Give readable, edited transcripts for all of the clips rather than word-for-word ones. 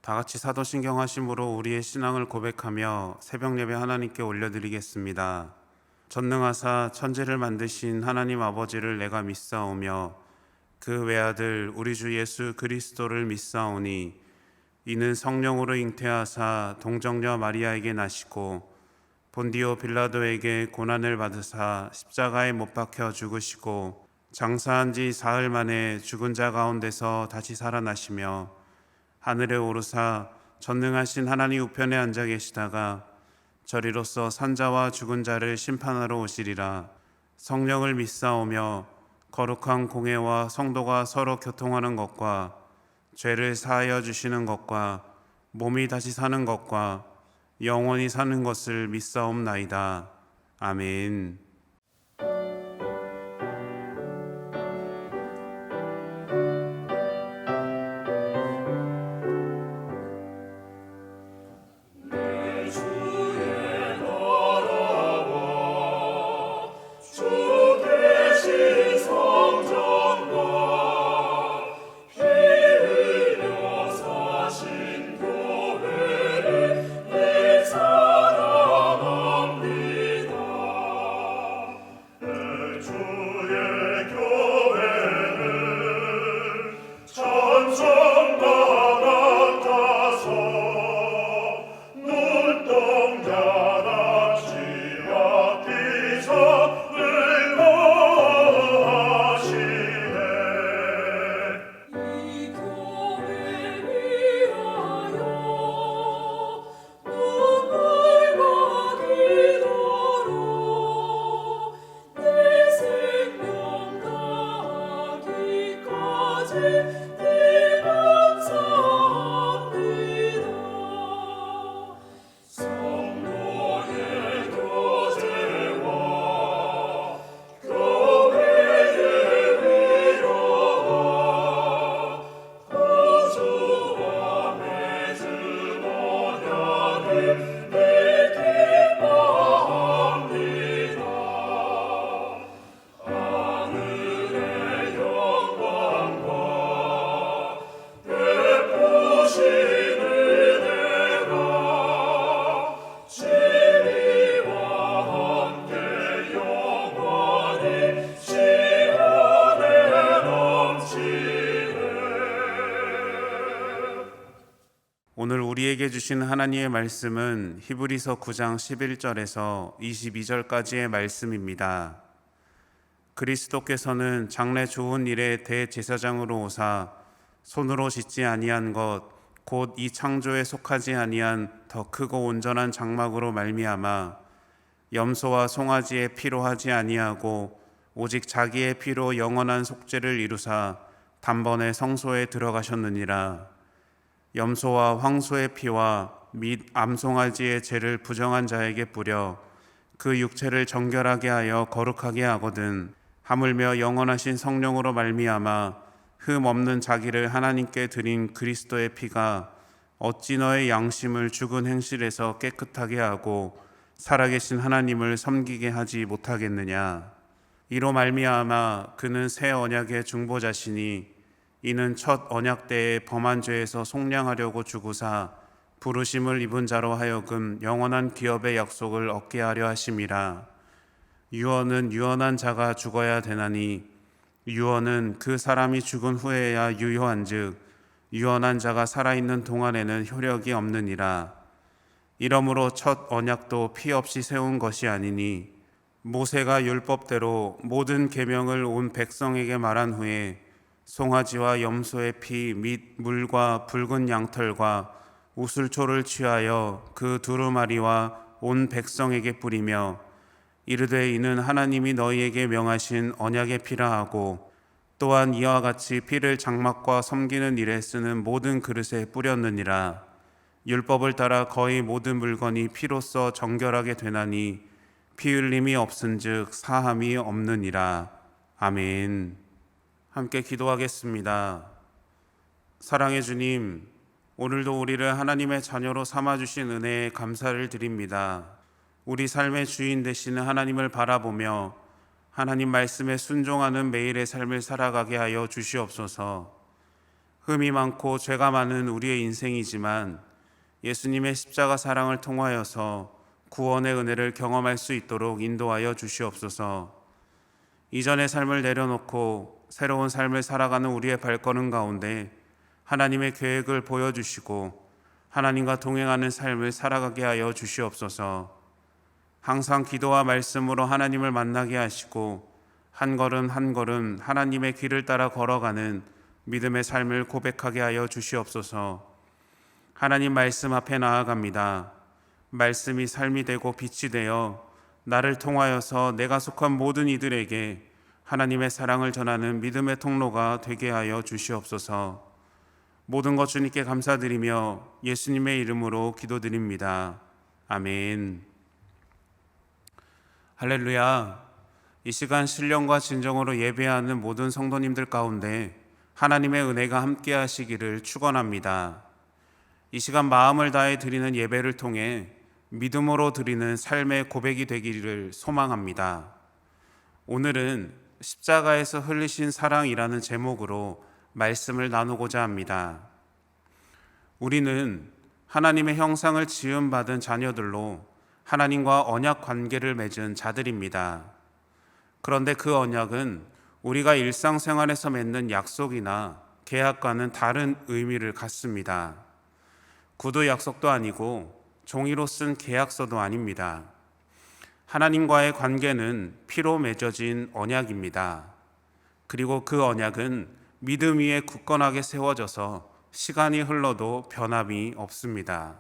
다 같이 사도신경 하심으로 우리의 신앙을 고백하며 새벽 예배 하나님께 올려드리겠습니다. 전능하사 천지를 만드신 하나님 아버지를 내가 믿사오며 그 외아들 우리 주 예수 그리스도를 믿사오니 이는 성령으로 잉태하사 동정녀 마리아에게 나시고 본디오 빌라도에게 고난을 받으사 십자가에 못 박혀 죽으시고 장사한 지 사흘 만에 죽은 자 가운데서 다시 살아나시며 하늘에 오르사 전능하신 하나님 우편에 앉아 계시다가 저리로서 산자와 죽은 자를 심판하러 오시리라. 성령을 믿사오며 거룩한 공회와 성도가 서로 교통하는 것과 죄를 사하여 주시는 것과 몸이 다시 사는 것과 영원히 사는 것을 믿사옵나이다. 아멘. 오늘 우리에게 주신 하나님의 말씀은 히브리서 9장 11절에서 22절까지의 말씀입니다. 그리스도께서는 장래 좋은 일의 대제사장으로 오사 손으로 짓지 아니한 것 곧 이 창조에 속하지 아니한 더 크고 온전한 장막으로 말미암아 염소와 송아지의 피로 하지 아니하고 오직 자기의 피로 영원한 속죄를 이루사 단번에 성소에 들어가셨느니라. 염소와 황소의 피와 및 암송아지의 죄를 부정한 자에게 뿌려 그 육체를 정결하게 하여 거룩하게 하거든 하물며 영원하신 성령으로 말미암아 흠 없는 자기를 하나님께 드린 그리스도의 피가 어찌 너의 양심을 죽은 행실에서 깨끗하게 하고 살아계신 하나님을 섬기게 하지 못하겠느냐. 이로 말미암아 그는 새 언약의 중보자시니 이는 첫 언약 때에 범한 죄에서 속량하려고 주구사 부르심을 입은 자로 하여금 영원한 기업의 약속을 얻게 하려 하심이라. 유언은 유언한 자가 죽어야 되나니 유언은 그 사람이 죽은 후에야 유효한즉 유언한 자가 살아있는 동안에는 효력이 없느니라. 이러므로 첫 언약도 피 없이 세운 것이 아니니 모세가 율법대로 모든 계명을 온 백성에게 말한 후에 송아지와 염소의 피 및 물과 붉은 양털과 우슬초를 취하여 그 두루마리와 온 백성에게 뿌리며 이르되 이는 하나님이 너희에게 명하신 언약의 피라 하고 또한 이와 같이 피를 장막과 섬기는 일에 쓰는 모든 그릇에 뿌렸느니라. 율법을 따라 거의 모든 물건이 피로써 정결하게 되나니 피 흘림이 없은즉 사함이 없느니라. 아멘. 함께 기도하겠습니다. 사랑의 주님, 오늘도 우리를 하나님의 자녀로 삼아주신 은혜에 감사를 드립니다. 우리 삶의 주인 되시는 하나님을 바라보며 하나님 말씀에 순종하는 매일의 삶을 살아가게 하여 주시옵소서. 흠이 많고 죄가 많은 우리의 인생이지만 예수님의 십자가 사랑을 통하여서 구원의 은혜를 경험할 수 있도록 인도하여 주시옵소서. 이전의 삶을 내려놓고 새로운 삶을 살아가는 우리의 발걸음 가운데 하나님의 계획을 보여주시고 하나님과 동행하는 삶을 살아가게 하여 주시옵소서. 항상 기도와 말씀으로 하나님을 만나게 하시고 한 걸음 한 걸음 하나님의 길을 따라 걸어가는 믿음의 삶을 고백하게 하여 주시옵소서. 하나님 말씀 앞에 나아갑니다. 말씀이 삶이 되고 빛이 되어 나를 통하여서 내가 속한 모든 이들에게 하나님의 사랑을 전하는 믿음의 통로가 되게 하여 주시옵소서. 모든 것 주님께 감사드리며 예수님의 이름으로 기도드립니다. 아멘. 할렐루야. 이 시간 신령과 진정으로 예배하는 모든 성도님들 가운데 하나님의 은혜가 함께 하시기를 축원합니다. 이 시간 마음을 다해 드리는 예배를 통해 믿음으로 드리는 삶의 고백이 되기를 소망합니다. 오늘은 십자가에서 흘리신 사랑이라는 제목으로 말씀을 나누고자 합니다. 우리는 하나님의 형상을 지음받은 자녀들로 하나님과 언약 관계를 맺은 자들입니다. 그런데 그 언약은 우리가 일상생활에서 맺는 약속이나 계약과는 다른 의미를 갖습니다. 구두 약속도 아니고 종이로 쓴 계약서도 아닙니다. 하나님과의 관계는 피로 맺어진 언약입니다. 그리고 그 언약은 믿음 위에 굳건하게 세워져서 시간이 흘러도 변함이 없습니다.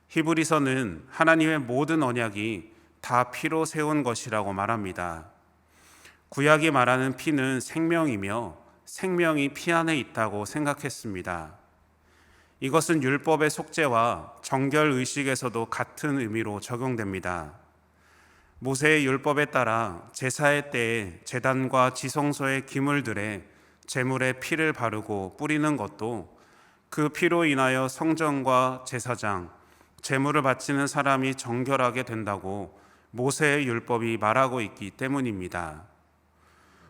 히브리서는 하나님의 모든 언약이 다 피로 세운 것이라고 말합니다. 구약이 말하는 피는 생명이며 생명이 피 안에 있다고 생각했습니다. 이것은 율법의 속죄와 정결 의식에서도 같은 의미로 적용됩니다. 모세의 율법에 따라 제사의 때에 제단과 지성소의 기물들에 제물에 피를 바르고 뿌리는 것도 그 피로 인하여 성전과 제사장, 제물을 바치는 사람이 정결하게 된다고 모세의 율법이 말하고 있기 때문입니다.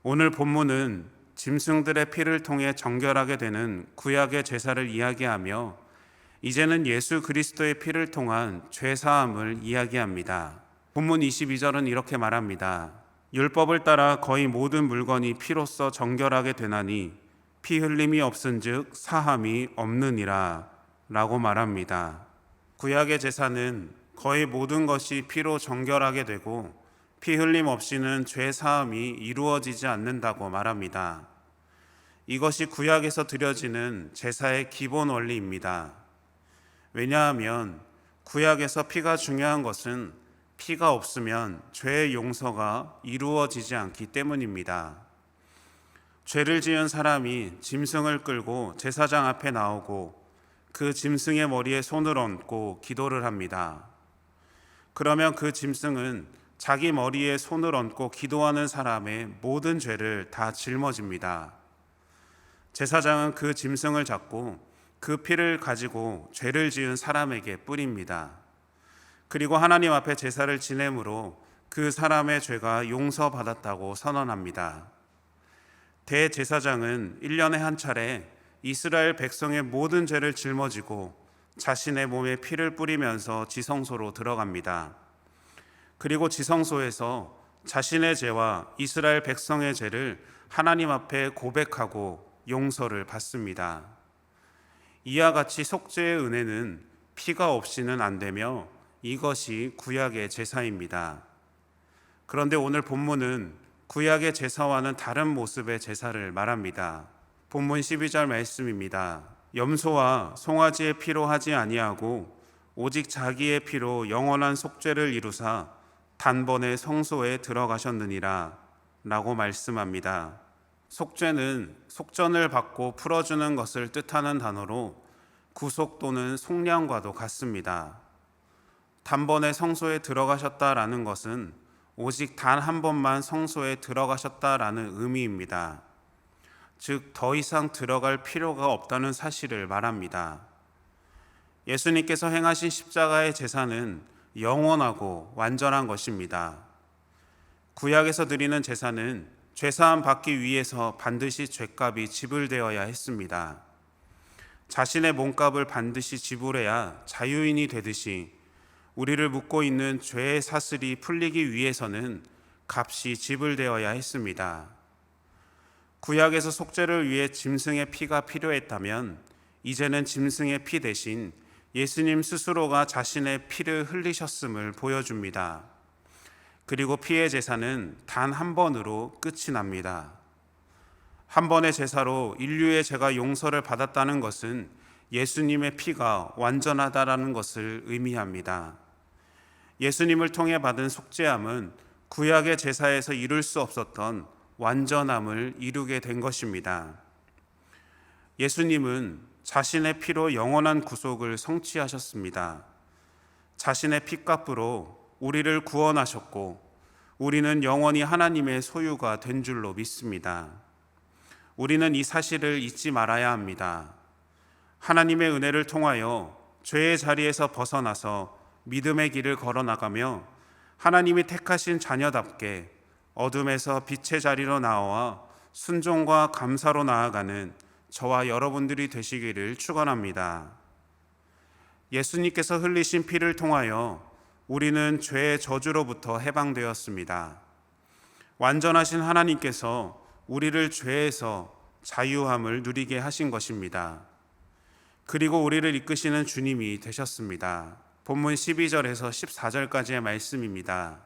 오늘 본문은 짐승들의 피를 통해 정결하게 되는 구약의 제사를 이야기하며 이제는 예수 그리스도의 피를 통한 죄사함을 이야기합니다. 본문 22절은 이렇게 말합니다. 율법을 따라 거의 모든 물건이 피로써 정결하게 되나니 피 흘림이 없은즉 사함이 없느니라 라고 말합니다. 구약의 제사는 거의 모든 것이 피로 정결하게 되고 피 흘림 없이는 죄 사함이 이루어지지 않는다고 말합니다. 이것이 구약에서 드려지는 제사의 기본 원리입니다. 왜냐하면 구약에서 피가 중요한 것은 피가 없으면 죄의 용서가 이루어지지 않기 때문입니다. 죄를 지은 사람이 짐승을 끌고 제사장 앞에 나오고 그 짐승의 머리에 손을 얹고 기도를 합니다. 그러면 그 짐승은 자기 머리에 손을 얹고 기도하는 사람의 모든 죄를 다 짊어집니다. 제사장은 그 짐승을 잡고 그 피를 가지고 죄를 지은 사람에게 뿌립니다. 그리고 하나님 앞에 제사를 지냄으로 그 사람의 죄가 용서받았다고 선언합니다. 대제사장은 1년에 한 차례 이스라엘 백성의 모든 죄를 짊어지고 자신의 몸에 피를 뿌리면서 지성소로 들어갑니다. 그리고 지성소에서 자신의 죄와 이스라엘 백성의 죄를 하나님 앞에 고백하고 용서를 받습니다. 이와 같이 속죄의 은혜는 피가 없이는 안 되며 이것이 구약의 제사입니다. 그런데 오늘 본문은 구약의 제사와는 다른 모습의 제사를 말합니다. 본문 12절 말씀입니다. 염소와 송아지의 피로 하지 아니하고 오직 자기의 피로 영원한 속죄를 이루사 단번에 성소에 들어가셨느니라 라고 말씀합니다. 속죄는 속전을 받고 풀어주는 것을 뜻하는 단어로 구속 또는 속량과도 같습니다. 단번에 성소에 들어가셨다라는 것은 오직 단 한 번만 성소에 들어가셨다라는 의미입니다. 즉 더 이상 들어갈 필요가 없다는 사실을 말합니다. 예수님께서 행하신 십자가의 제사는 영원하고 완전한 것입니다. 구약에서 드리는 제사는 죄사함 받기 위해서 반드시 죄값이 지불되어야 했습니다. 자신의 몸값을 반드시 지불해야 자유인이 되듯이 우리를 묶고 있는 죄의 사슬이 풀리기 위해서는 값이 지불되어야 했습니다. 구약에서 속죄를 위해 짐승의 피가 필요했다면 이제는 짐승의 피 대신 예수님 스스로가 자신의 피를 흘리셨음을 보여줍니다. 그리고 피의 제사는 단 한 번으로 끝이 납니다. 한 번의 제사로 인류의 죄가 용서를 받았다는 것은 예수님의 피가 완전하다라는 것을 의미합니다. 예수님을 통해 받은 속죄함은 구약의 제사에서 이룰 수 없었던 완전함을 이루게 된 것입니다. 예수님은 자신의 피로 영원한 구속을 성취하셨습니다. 자신의 피값으로 우리를 구원하셨고 우리는 영원히 하나님의 소유가 된 줄로 믿습니다. 우리는 이 사실을 잊지 말아야 합니다. 하나님의 은혜를 통하여 죄의 자리에서 벗어나서 믿음의 길을 걸어나가며 하나님이 택하신 자녀답게 어둠에서 빛의 자리로 나와 순종과 감사로 나아가는 저와 여러분들이 되시기를 축원합니다. 예수님께서 흘리신 피를 통하여 우리는 죄의 저주로부터 해방되었습니다. 완전하신 하나님께서 우리를 죄에서 자유함을 누리게 하신 것입니다. 그리고 우리를 이끄시는 주님이 되셨습니다. 본문 12절에서 14절까지의 말씀입니다.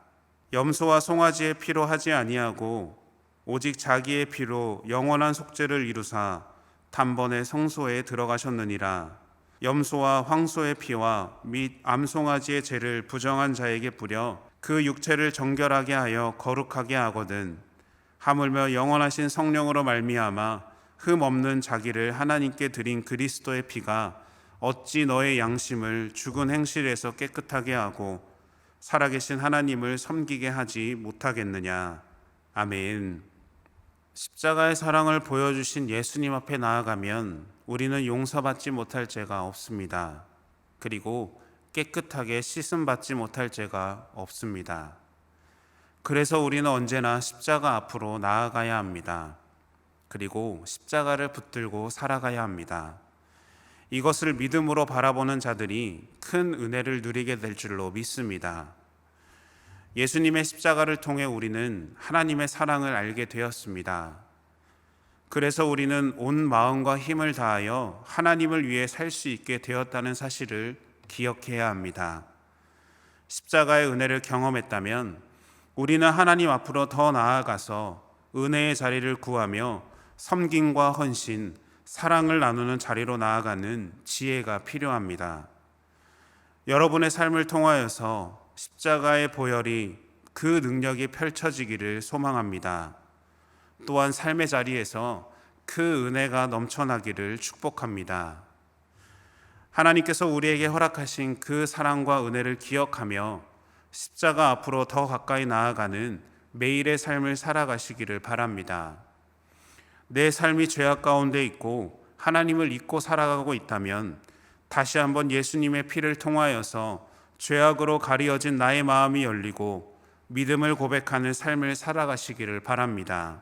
염소와 송아지의 피로 하지 아니하고 오직 자기의 피로 영원한 속죄를 이루사 단번에 성소에 들어가셨느니라. 염소와 황소의 피와 및 암송아지의 죄를 부정한 자에게 뿌려 그 육체를 정결하게 하여 거룩하게 하거든 하물며 영원하신 성령으로 말미암아 흠 없는 자기를 하나님께 드린 그리스도의 피가 어찌 너의 양심을 죽은 행실에서 깨끗하게 하고 살아계신 하나님을 섬기게 하지 못하겠느냐. 아멘. 십자가의 사랑을 보여주신 예수님 앞에 나아가면 우리는 용서받지 못할 죄가 없습니다. 그리고 깨끗하게 씻음받지 못할 죄가 없습니다. 그래서 우리는 언제나 십자가 앞으로 나아가야 합니다. 그리고 십자가를 붙들고 살아가야 합니다. 이것을 믿음으로 바라보는 자들이 큰 은혜를 누리게 될 줄로 믿습니다. 예수님의 십자가를 통해 우리는 하나님의 사랑을 알게 되었습니다. 그래서 우리는 온 마음과 힘을 다하여 하나님을 위해 살 수 있게 되었다는 사실을 기억해야 합니다. 십자가의 은혜를 경험했다면 우리는 하나님 앞으로 더 나아가서 은혜의 자리를 구하며 섬김과 헌신, 사랑을 나누는 자리로 나아가는 지혜가 필요합니다. 여러분의 삶을 통하여서 십자가의 보혈이 그 능력이 펼쳐지기를 소망합니다. 또한 삶의 자리에서 그 은혜가 넘쳐나기를 축복합니다. 하나님께서 우리에게 허락하신 그 사랑과 은혜를 기억하며 십자가 앞으로 더 가까이 나아가는 매일의 삶을 살아가시기를 바랍니다. 내 삶이 죄악 가운데 있고 하나님을 잊고 살아가고 있다면 다시 한번 예수님의 피를 통하여서 죄악으로 가리어진 나의 마음이 열리고 믿음을 고백하는 삶을 살아가시기를 바랍니다.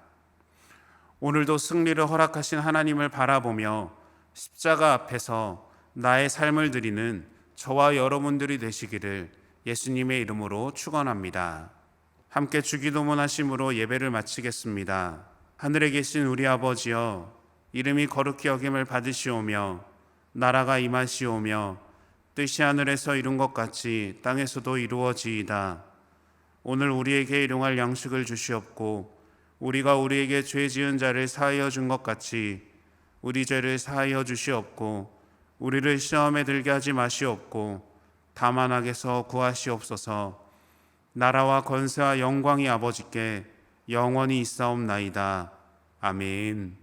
오늘도 승리를 허락하신 하나님을 바라보며 십자가 앞에서 나의 삶을 드리는 저와 여러분들이 되시기를 예수님의 이름으로 축원합니다. 함께 주기도문 하심으로 예배를 마치겠습니다. 하늘에 계신 우리 아버지여, 이름이 거룩히 여김을 받으시오며 나라가 임하시오며 뜻이 하늘에서 이룬 것 같이 땅에서도 이루어지이다. 오늘 우리에게 일용할 양식을 주시옵고 우리가 우리에게 죄 지은 자를 사하여 준 것 같이 우리 죄를 사하여 주시옵고 우리를 시험에 들게 하지 마시옵고 다만 악에서 구하시옵소서. 나라와 권세와 영광이 아버지께 영원히 있사옵나이다. 아멘.